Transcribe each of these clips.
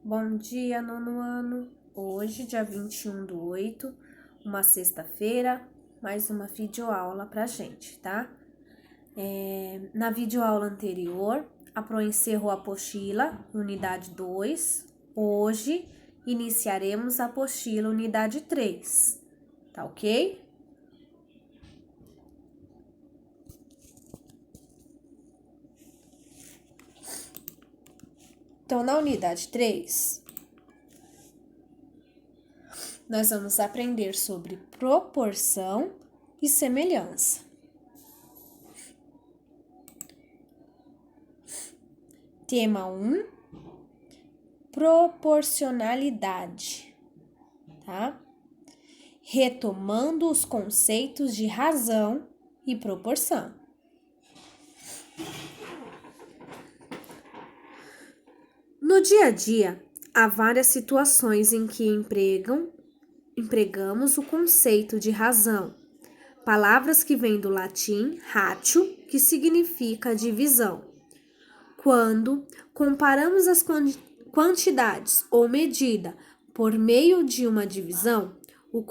Bom dia, nono ano. Hoje, dia 21/8, uma sexta-feira, mais uma videoaula pra gente, tá? Na videoaula anterior, a Pro encerrou a apostila, unidade 2. Hoje, iniciaremos a apostila, unidade 3, tá ok? Então, na unidade 3, nós vamos aprender sobre proporção e semelhança. Tema 1, proporcionalidade, tá? Retomando os conceitos de razão e proporção. No dia a dia, há várias situações em que empregamos o conceito de razão, palavras que vêm do latim ratio, que significa divisão. Quando comparamos as quantidades ou medida por meio de uma divisão, o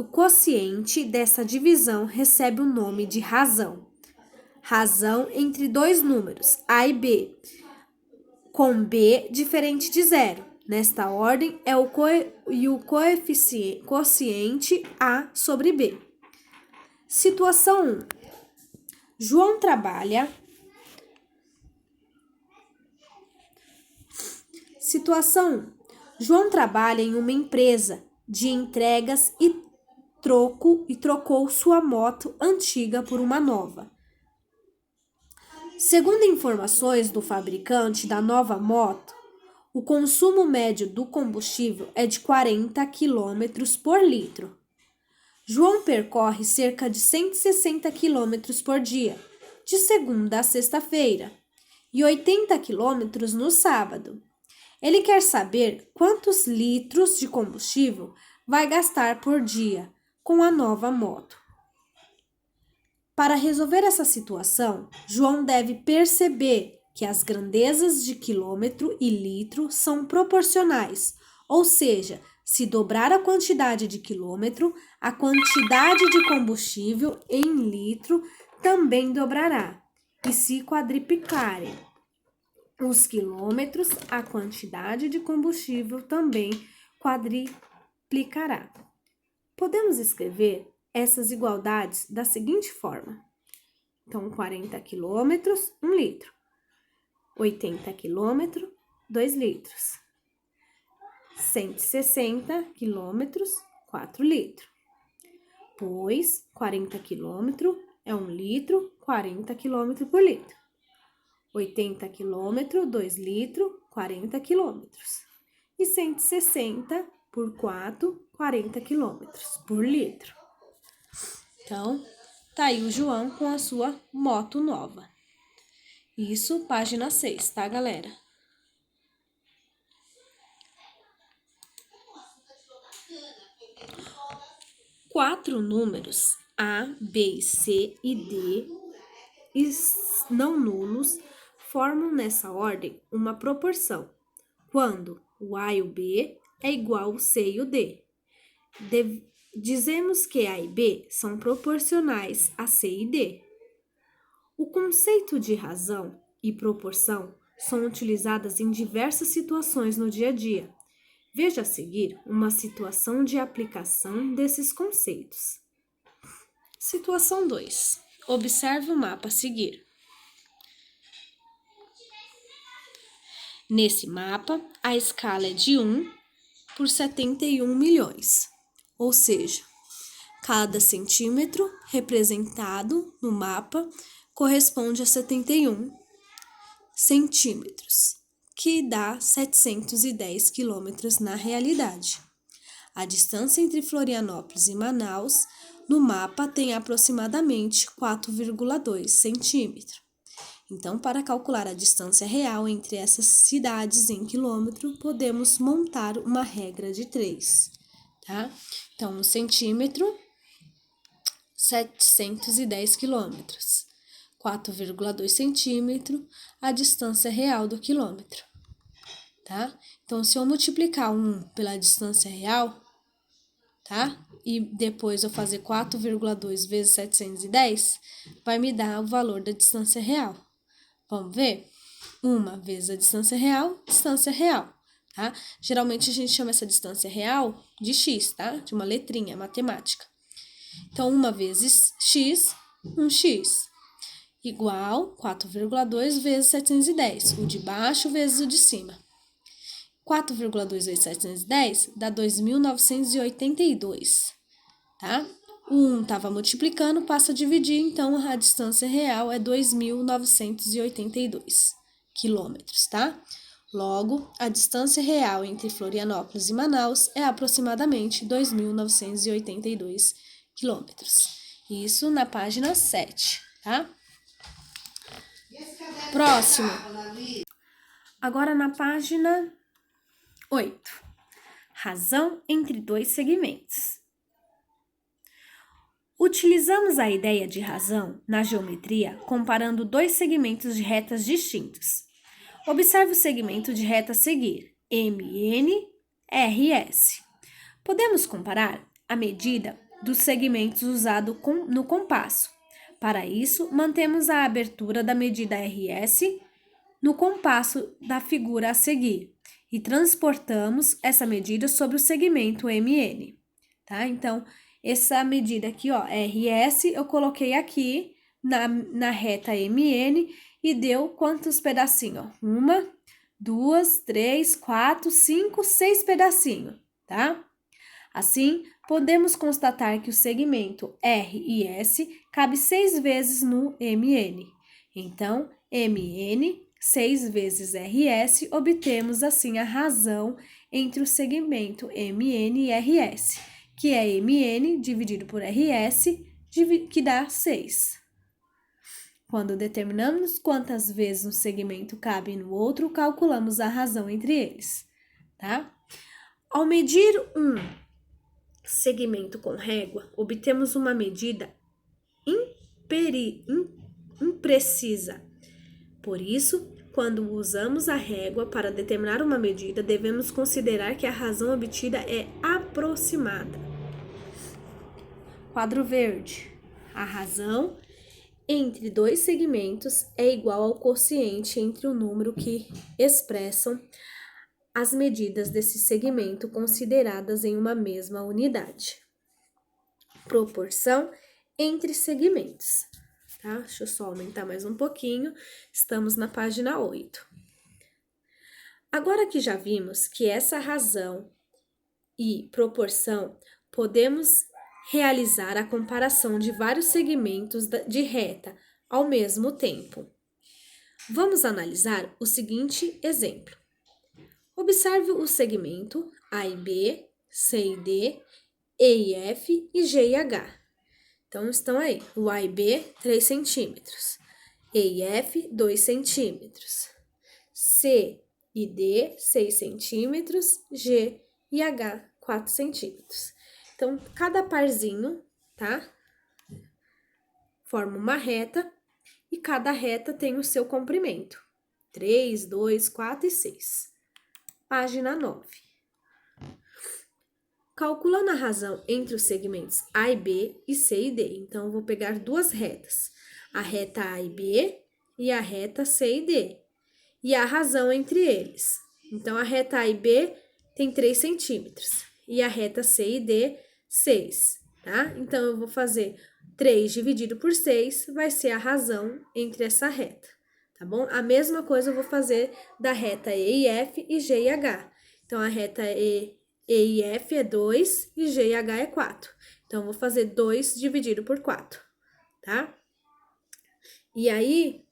quociente dessa divisão recebe o nome de razão. Razão entre dois números, A e B, com B diferente de zero. Nesta ordem, é o quociente A sobre B. Situação 1. João trabalha. Situação 1. João trabalha em uma empresa de entregas e trocou sua moto antiga por uma nova. Segundo informações do fabricante da nova moto, o consumo médio do combustível é de 40 km por litro. João percorre cerca de 160 km por dia, de segunda a sexta-feira, e 80 km no sábado. Ele quer saber quantos litros de combustível vai gastar por dia com a nova moto. Para resolver essa situação, João deve perceber que as grandezas de quilômetro e litro são proporcionais, ou seja, se dobrar a quantidade de quilômetro, a quantidade de combustível em litro também dobrará, e se quadriplicarem os quilômetros, a quantidade de combustível também quadriplicará. Podemos escrever essas igualdades da seguinte forma. Então, 40 quilômetros, 1 litro. 80 quilômetros, 2 litros. 160 quilômetros, 4 litros. Pois, 40 quilômetros é 1 litro, 40 quilômetros por litro. 80 quilômetros, 2 litros, 40 quilômetros. E 160 por 4, 40 quilômetros por litro. Então, tá aí o João com a sua moto nova. Isso, página 6, tá, galera? Quatro números, A, B, C e D, não nulos, formam nessa ordem uma proporção, quando o A e o B é igual ao C e o D. Dizemos que A e B são proporcionais a C e D. O conceito de razão e proporção são utilizadas em diversas situações no dia a dia. Veja a seguir uma situação de aplicação desses conceitos. Situação 2. Observe o mapa a seguir. Nesse mapa, a escala é de 1 por 71 milhões. Ou seja, cada centímetro representado no mapa corresponde a 71 centímetros, que dá 710 quilômetros na realidade. A distância entre Florianópolis e Manaus no mapa tem aproximadamente 4,2 centímetros. Então, para calcular a distância real entre essas cidades em quilômetro, podemos montar uma regra de 3, tá? Então, no centímetro, 710 quilômetros. 4,2 centímetro, a distância real do quilômetro, tá? Então, se eu multiplicar 1 pela distância real, tá? E depois eu fazer 4,2 vezes 710, vai me dar o valor da distância real. Vamos ver? 1 vezes a distância real, tá? Geralmente a gente chama essa distância real de x, tá? De uma letrinha matemática. Então, 1 vezes x, 1x, igual 4,2 vezes 710, o de baixo vezes o de cima. 4,2 vezes 710 dá 2.982, tá? O 1 estava multiplicando, passa a dividir, então a distância real é 2.982 quilômetros, tá? Logo, a distância real entre Florianópolis e Manaus é aproximadamente 2.982 quilômetros. Isso na página 7, tá? Próximo. Agora na página 8. Razão entre dois segmentos. Utilizamos a ideia de razão na geometria comparando dois segmentos de retas distintos. Observe o segmento de reta a seguir, MN, RS. Podemos comparar a medida dos segmentos usado no compasso. Para isso, mantemos a abertura da medida RS no compasso da figura a seguir e transportamos essa medida sobre o segmento MN, tá? Então, essa medida aqui, ó, RS, eu coloquei aqui na reta MN e deu quantos pedacinhos? 1, 2, 3, 4, 5, 6 pedacinhos, tá? Assim, podemos constatar que o segmento R e S cabe 6 vezes no MN. Então, MN 6 vezes RS, obtemos assim a razão entre o segmento MN e RS, que é MN dividido por RS, que dá 6. Quando determinamos quantas vezes um segmento cabe no outro, calculamos a razão entre eles, tá? Ao medir um segmento com régua, obtemos uma medida imprecisa. Por isso, quando usamos a régua para determinar uma medida, devemos considerar que a razão obtida é aproximada. Quadro verde. A razão entre dois segmentos é igual ao quociente entre o número que expressam as medidas desse segmento consideradas em uma mesma unidade. Proporção entre segmentos. Tá? Deixa eu só aumentar mais um pouquinho. Estamos na página 8. Agora que já vimos que essa razão e proporção, podemos realizar a comparação de vários segmentos de reta ao mesmo tempo. Vamos analisar o seguinte exemplo. Observe o segmento A e B, C e D, E e F e G e H. Então, estão aí, o A e B, 3 centímetros, E e F, 2 centímetros, C e D, 6 centímetros, G e H, 4 centímetros. Então, cada parzinho, tá? Forma uma reta e cada reta tem o seu comprimento. 3, 2, 4 e 6. Página 9. Calculando a razão entre os segmentos A e B e C e D. Então, eu vou pegar duas retas, a reta A e B e a reta C e D. E a razão entre eles. Então, a reta A e B tem 3 centímetros e a reta C e D, 6, tá? Então, eu vou fazer 3 dividido por 6, vai ser a razão entre essa reta, tá bom? A mesma coisa eu vou fazer da reta E e F e G e H. Então, a reta E e F é 2 e G e H é 4. Então, eu vou fazer 2 dividido por 4, tá? E aí,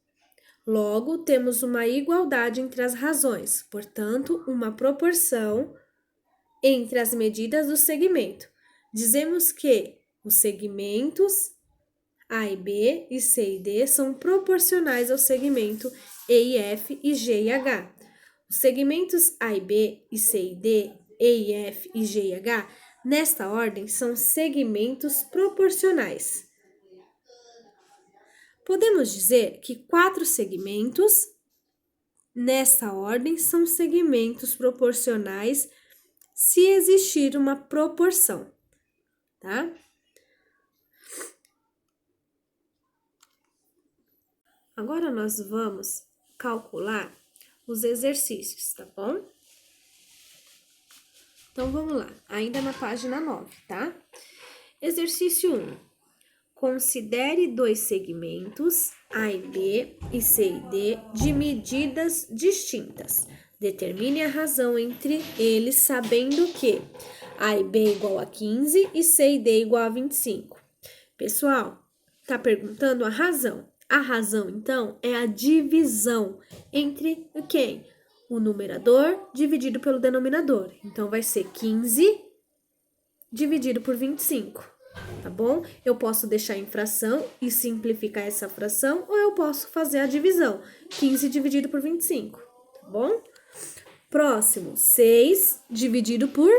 logo, temos uma igualdade entre as razões, portanto, uma proporção entre as medidas do segmento. Dizemos que os segmentos A e B e C e D são proporcionais ao segmento E e F e G e H. Os segmentos A e B e C e D, E e F e G e H, nesta ordem, são segmentos proporcionais. Podemos dizer que 4 segmentos nessa ordem são segmentos proporcionais se existir uma proporção, tá? Agora nós vamos calcular os exercícios, tá bom? Então, vamos lá, ainda na página 9, tá? Exercício 1. Considere dois segmentos, A e B, e C e D, de medidas distintas. Determine a razão entre eles, sabendo que A e B é igual a 15 e C e D é igual a 25. Pessoal, tá perguntando a razão. A razão, então, é a divisão entre o quê? O numerador dividido pelo denominador. Então, vai ser 15 dividido por 25, tá bom? Eu posso deixar em fração e simplificar essa fração, ou eu posso fazer a divisão. 15 dividido por 25, tá bom? Próximo, 6 dividido por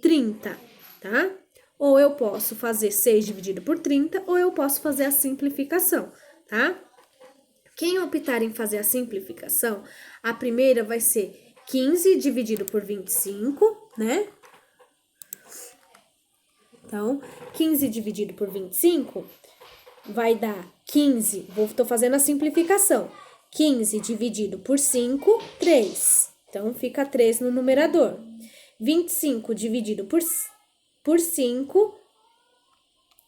30, tá? Ou eu posso fazer 6 dividido por 30, ou eu posso fazer a simplificação, tá? Quem optar em fazer a simplificação, a primeira vai ser 15 dividido por 25, né? Então, 15 dividido por 25 vai dar 15, tô fazendo a simplificação. 15 dividido por 5, 3. Então, fica 3 no numerador. 25 dividido por 5,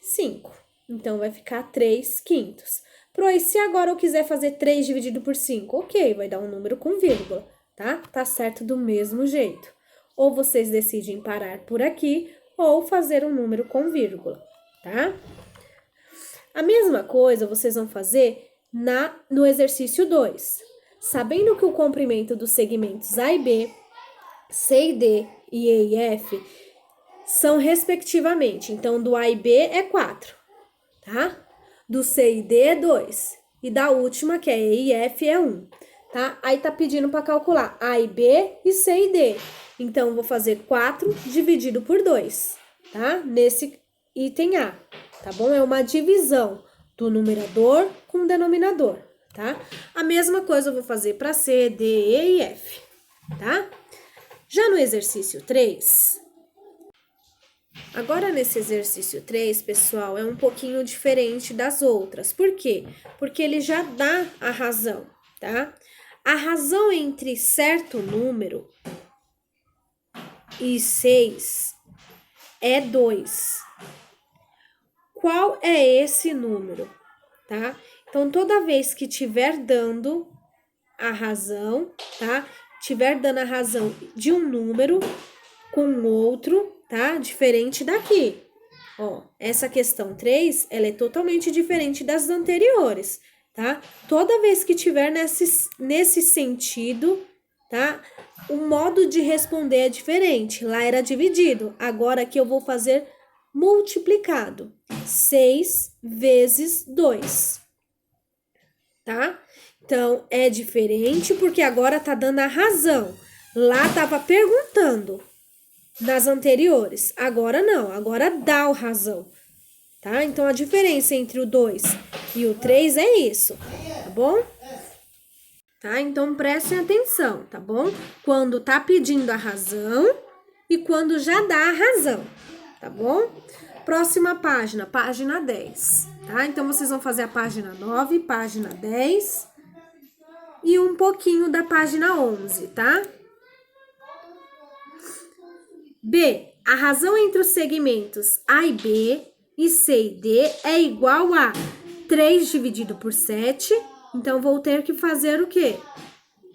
5. Então, vai ficar 3 quintos. E se agora eu quiser fazer 3 dividido por 5? Ok, vai dar um número com vírgula, tá? Tá certo do mesmo jeito. Ou vocês decidem parar por aqui, ou fazer um número com vírgula, tá? A mesma coisa vocês vão fazer no exercício 2. Sabendo que o comprimento dos segmentos A e B, C e D e E e F são respectivamente, então do A e B é 4, tá? Do C e D é 2, e da última, que é E e F, é 1, tá? Aí tá pedindo para calcular A e B e C e D. Então, vou fazer 4 dividido por 2, tá? Nesse item A, tá bom? É uma divisão do numerador com o denominador, tá? A mesma coisa eu vou fazer para C, D, E e F, tá? Já no exercício 3, agora nesse exercício 3, pessoal, é um pouquinho diferente das outras. Por quê? Porque ele já dá a razão, tá? A razão entre certo número e 6 é 2. Qual é esse número, tá? Então, toda vez que tiver dando a razão, tá? Tiver dando a razão de um número com outro, tá? Diferente daqui. Ó, essa questão 3, ela é totalmente diferente das anteriores, tá? Toda vez que tiver nesse sentido, tá? O modo de responder é diferente. Lá era dividido, agora aqui eu vou fazer multiplicado. 6 vezes 2, tá? Então, é diferente porque agora tá dando a razão. Lá tava perguntando nas anteriores. Agora não, agora dá o razão, tá? Então, a diferença entre o 2 e o 3 é isso, tá bom? Tá? Então, prestem atenção, tá bom? Quando tá pedindo a razão e quando já dá a razão, tá bom? Próxima página, página 10, tá? Então, vocês vão fazer a página 9, página 10 e um pouquinho da página 11, tá? B. A razão entre os segmentos A e B e C e D é igual a 3 dividido por 7. Então, vou ter que fazer o quê?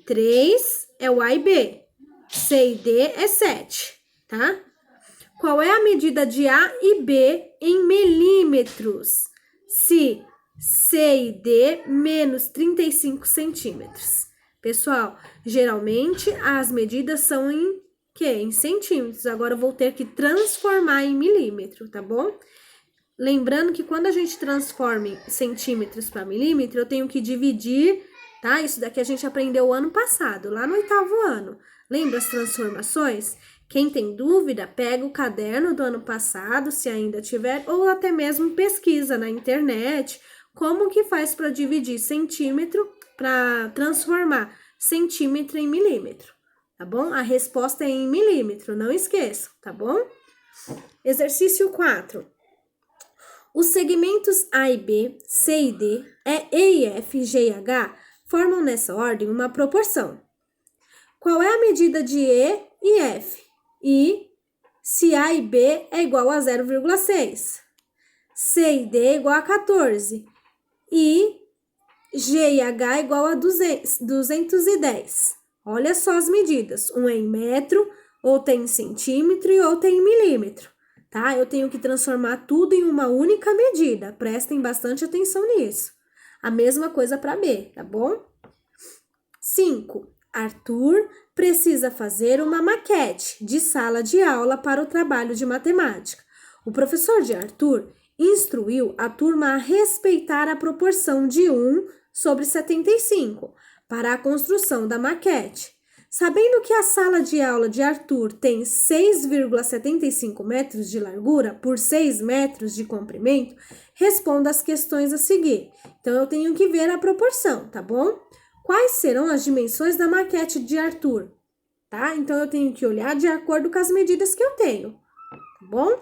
3 é o A e B. C e D é 7, tá? Qual é a medida de A e B em milímetros? Se C e D menos 35 centímetros. Pessoal, geralmente as medidas são em centímetros. Agora eu vou ter que transformar em milímetro, tá bom? Lembrando que quando a gente transforma centímetros para milímetro, eu tenho que dividir, tá? Isso daqui a gente aprendeu ano passado, lá no 8º ano. Lembra as transformações? Quem tem dúvida, pega o caderno do ano passado, se ainda tiver, ou até mesmo pesquisa na internet como que faz para dividir centímetro, para transformar centímetro em milímetro, tá bom? A resposta é em milímetro, não esqueçam, tá bom? Exercício 4. Os segmentos A e B, C e D, E e F, G e H formam nessa ordem uma proporção. Qual é a medida de E e F? E se A e B é igual a 0,6, C e D é igual a 14 e G e H é igual a 210. Olha só as medidas, um é em metro, outra em centímetro e outra em milímetro, tá? Eu tenho que transformar tudo em uma única medida, prestem bastante atenção nisso. A mesma coisa para B, tá bom? 5. Arthur precisa fazer uma maquete de sala de aula para o trabalho de matemática. O professor de Arthur instruiu a turma a respeitar a proporção de 1/75 para a construção da maquete. Sabendo que a sala de aula de Arthur tem 6,75 metros de largura por 6 metros de comprimento, responda as questões a seguir. Então, eu tenho que ver a proporção, tá bom? Quais serão as dimensões da maquete de Arthur? Tá? Então, eu tenho que olhar de acordo com as medidas que eu tenho, tá bom?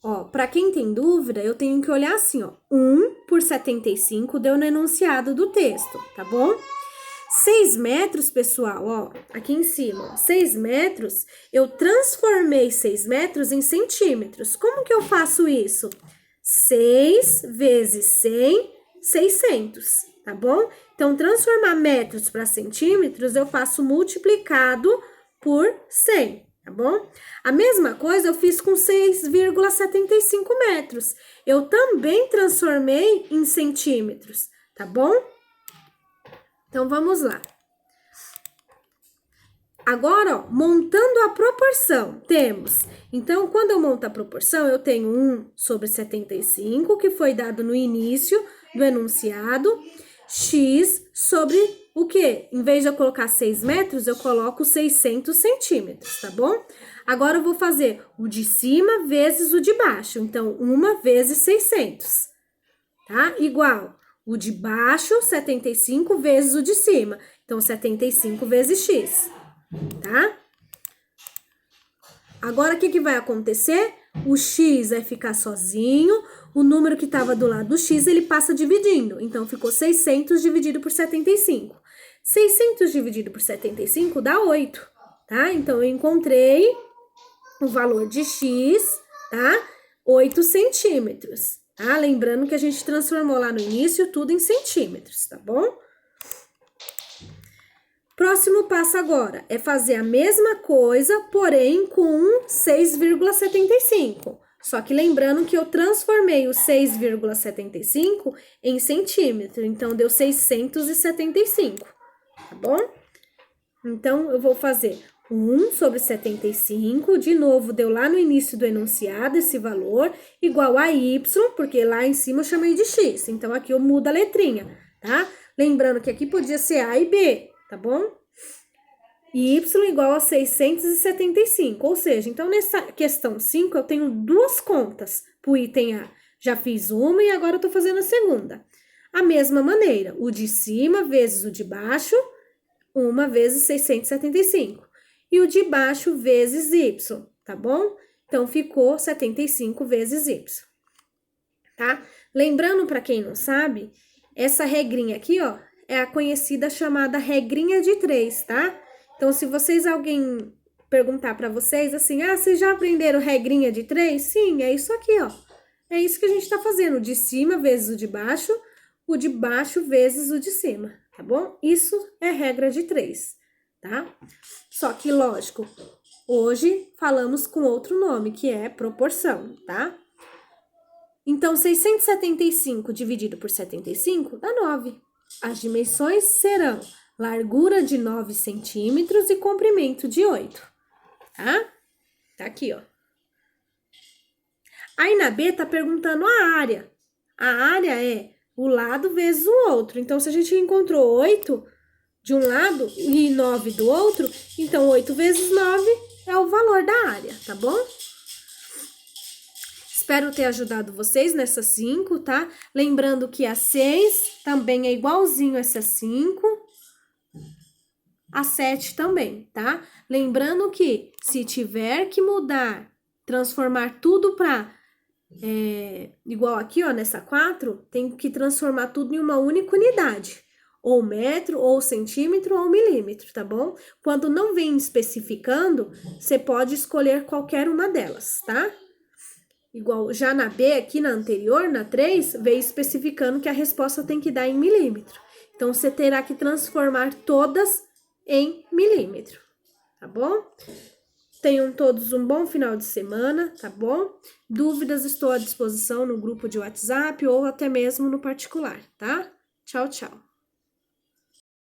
Ó, para quem tem dúvida, eu tenho que olhar assim, ó, 1/75 deu no enunciado do texto, tá bom? 6 metros, pessoal, ó, aqui em cima, ó, 6 metros, eu transformei 6 metros em centímetros. Como que eu faço isso? 6 vezes 100, 600, tá bom? Então, transformar metros para centímetros, eu faço multiplicado por 100. Tá bom? A mesma coisa eu fiz com 6,75 metros. Eu também transformei em centímetros, tá bom? Então, vamos lá. Agora, ó, montando a proporção, temos... Então, quando eu monto a proporção, eu tenho 1/75, que foi dado no início do enunciado, x sobre o quê? Em vez de eu colocar 6 metros, eu coloco 600 centímetros, tá bom? Agora, eu vou fazer o de cima vezes o de baixo. Então, 1 vezes 600, tá? Igual o de baixo, 75 vezes o de cima. Então, 75 vezes x, tá? Agora, o que vai acontecer? O x vai ficar sozinho, o número que estava do lado do x, ele passa dividindo. Então, ficou 600 dividido por 75. 600 dividido por 75 dá 8, tá? Então, eu encontrei o valor de x, tá? 8 centímetros, tá? Lembrando que a gente transformou lá no início tudo em centímetros, tá bom? Próximo passo agora é fazer a mesma coisa, porém com 6,75. Só que lembrando que eu transformei o 6,75 em centímetro, então deu 675, tá bom? Então, eu vou fazer 1/75, de novo, deu lá no início do enunciado esse valor, igual a y, porque lá em cima eu chamei de x, então aqui eu mudo a letrinha, tá? Lembrando que aqui podia ser A e B, tá bom? Y igual a 675, ou seja, então nessa questão 5 eu tenho duas contas pro item A. Já fiz uma e agora eu tô fazendo a segunda. A mesma maneira, o de cima vezes o de baixo, 1 vezes 675. E o de baixo vezes y, tá bom? Então, ficou 75 vezes y, tá? Lembrando, para quem não sabe, essa regrinha aqui, ó, é a conhecida chamada regrinha de 3, tá? Então, se alguém perguntar para vocês assim, vocês já aprenderam regrinha de 3? Sim, é isso aqui, ó. É isso que a gente tá fazendo, o de cima vezes o de baixo vezes o de cima, tá bom? Isso é regra de 3, tá? Só que, lógico, hoje falamos com outro nome, que é proporção, tá? Então, 675 dividido por 75 dá 9. As dimensões serão largura de 9 centímetros e comprimento de 8, tá? Tá aqui, ó. Aí, na B, tá perguntando a área. A área é o lado vezes o outro. Então, se a gente encontrou 8 de um lado e 9 do outro, então 8 vezes 9 é o valor da área, tá bom? Espero ter ajudado vocês nessa 5, tá? Lembrando que a 6 também é igualzinho a essa 5, a 7 também, tá? Lembrando que se tiver que mudar, transformar tudo para igual aqui, ó, nessa 4, tem que transformar tudo em uma única unidade. Ou metro, ou centímetro, ou milímetro, tá bom? Quando não vem especificando, você pode escolher qualquer uma delas, tá? Igual já na B, aqui na anterior, na 3, veio especificando que a resposta tem que dar em milímetro. Então, você terá que transformar todas em milímetro, tá bom? Tenham todos um bom final de semana, tá bom? Dúvidas, estou à disposição no grupo de WhatsApp ou até mesmo no particular, tá? Tchau, tchau.